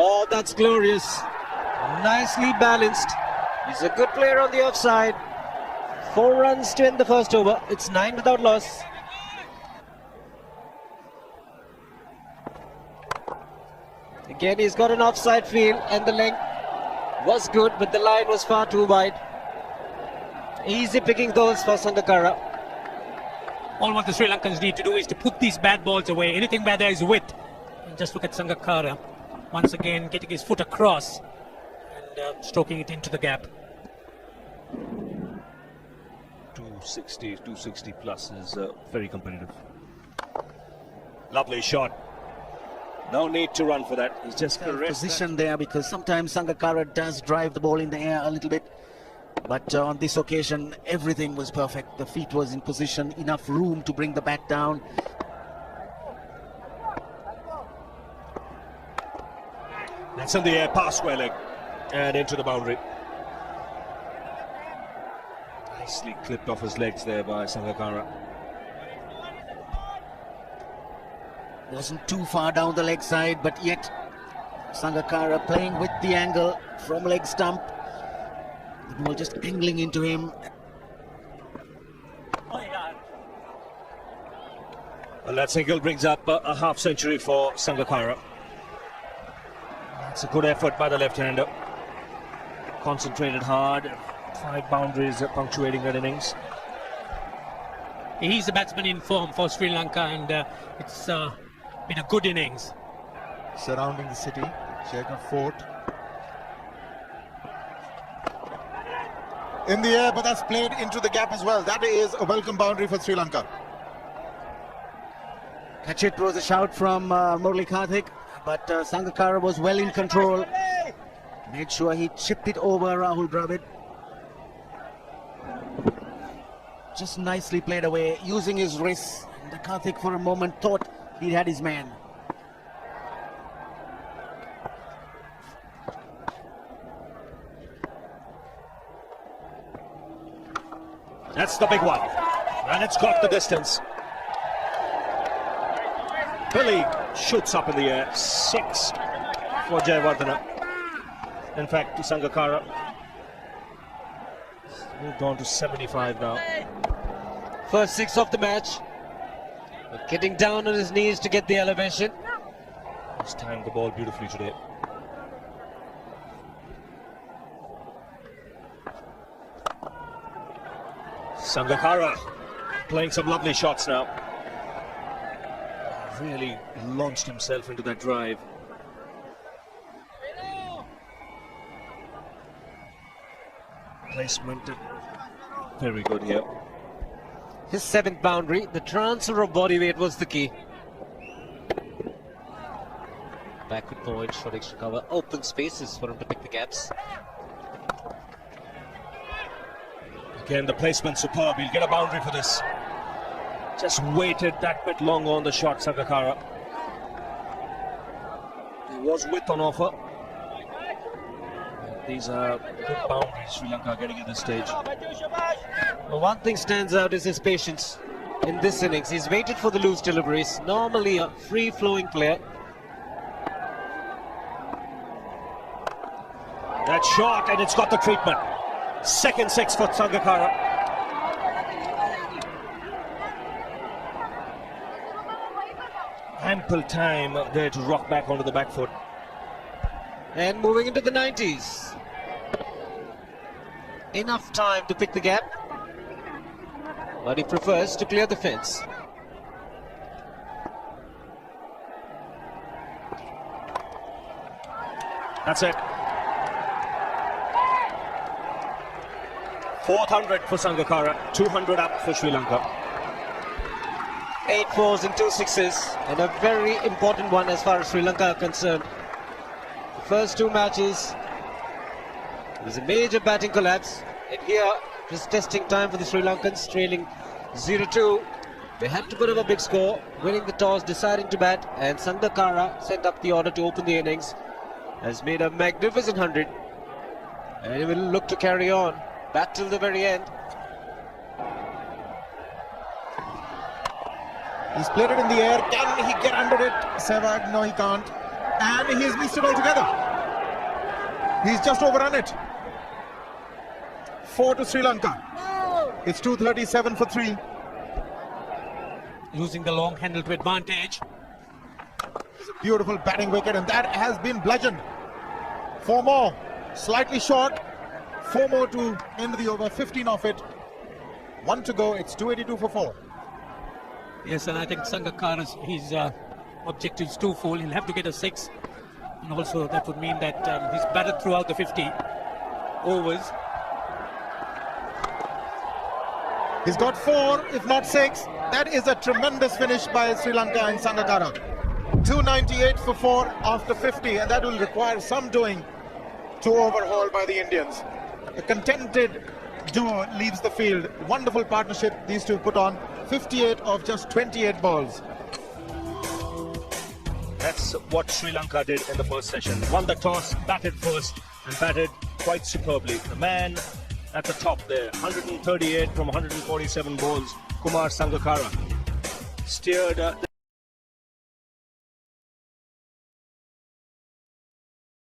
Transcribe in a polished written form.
Oh, that's glorious. Nicely balanced. He's a good player on the offside. 4 runs to end the first over. It's 9 without loss. Again, he's got an offside feel, and the length was good, but the line was far too wide. Easy picking those for Sangakkara. All what the Sri Lankans need to do is to put these bad balls away. Anything bad there is width. And just look at Sangakkara. Once again, getting his foot across and stroking it into the gap. 260 plus is very competitive. Lovely shot. No need to run for that. He's just position there, because sometimes Sangakkara does drive the ball in the air a little bit. But on this occasion, everything was perfect. The feet was in position, enough room to bring the bat down. That's in the air, past square leg and into the boundary. Nicely clipped off his legs there by Sangakkara. Wasn't too far down the leg side, but yet Sangakkara playing with the angle from leg stump. The ball just angling into him. Well, that single brings up a half century for Sangakkara. That's a good effort by the left-hander. Concentrated hard. 5 boundaries punctuating that innings. He's a batsman in form for Sri Lanka, and it's been a good innings. Surrounding the city, Jacob Fort. In the air, but that's played into the gap as well. That is a welcome boundary for Sri Lanka. Catch it was a shout from Murali Karthik, but Sangakkara was well in control. Made sure he chipped it over Rahul Dravid. Just nicely played away, using his wrists. And Karthik for a moment thought he had his man. That's the big one. And it's got the distance. Billy shoots up in the air. 6 for Jayawardena. In fact, to Sangakkara. Moved on to 75 now. First 6 of the match. But getting down on his knees to get the elevation. He's timed the ball beautifully today. Sangakkara playing some lovely shots now. Really launched himself into that drive. Placement very good here. His 7th boundary. The transfer of body weight was the key. Backward point, short extra cover, open spaces for him to pick the gaps. Again, the placement superb. He'll get a boundary for this. Just waited that bit long on the shot, Sangakkara. There was width on offer. These are good boundaries Sri Lanka are getting at this stage. Well, one thing stands out is his patience in this innings. He's waited for the loose deliveries. Normally a free-flowing player. That shot, and it's got the treatment. Second 6 for Sangakkara. Ample time there to rock back onto the back foot. And moving into the 90s. Enough time to pick the gap. But he prefers to clear the fence. That's it. 400 for Sangakkara, 200 up for Sri Lanka. 8 4s and 2 6s, and a very important one as far as Sri Lanka are concerned. The first 2 matches, it was a major batting collapse, and here, just testing time for the Sri Lankans, trailing 0-2. They had to put up a big score, winning the toss, deciding to bat, and Sangakkara sent up the order to open the innings, has made a magnificent 100, and he will look to carry on. Bat till the very end. He's played it in the air. Can he get under it? Sehwag, no he can't. and he's missed it altogether. He's just overrun it. 4 to Sri Lanka. It's 237 for 3. Using the long handle to advantage. It's a beautiful batting wicket, and that has been bludgeoned. 4 more, slightly short. 4 more to end the over, 15 off it. 1 to go, it's 282 for 4. Yes, and I think Sangakkara's his objectives twofold. He'll have to get a 6, and also that would mean that he's batted throughout the 50 overs. He's got 4, if not 6. That is a tremendous finish by Sri Lanka and Sangakkara. 298 for 4 after 50, and that will require some doing to overhaul by the Indians. A contented duo leaves the field. Wonderful partnership these two put on. 58 of just 28 balls. That's what Sri Lanka did in the first session. Won the toss, batted first, and batted quite superbly. The man at the top there, 138 from 147 balls, Kumara Sangakkara, steered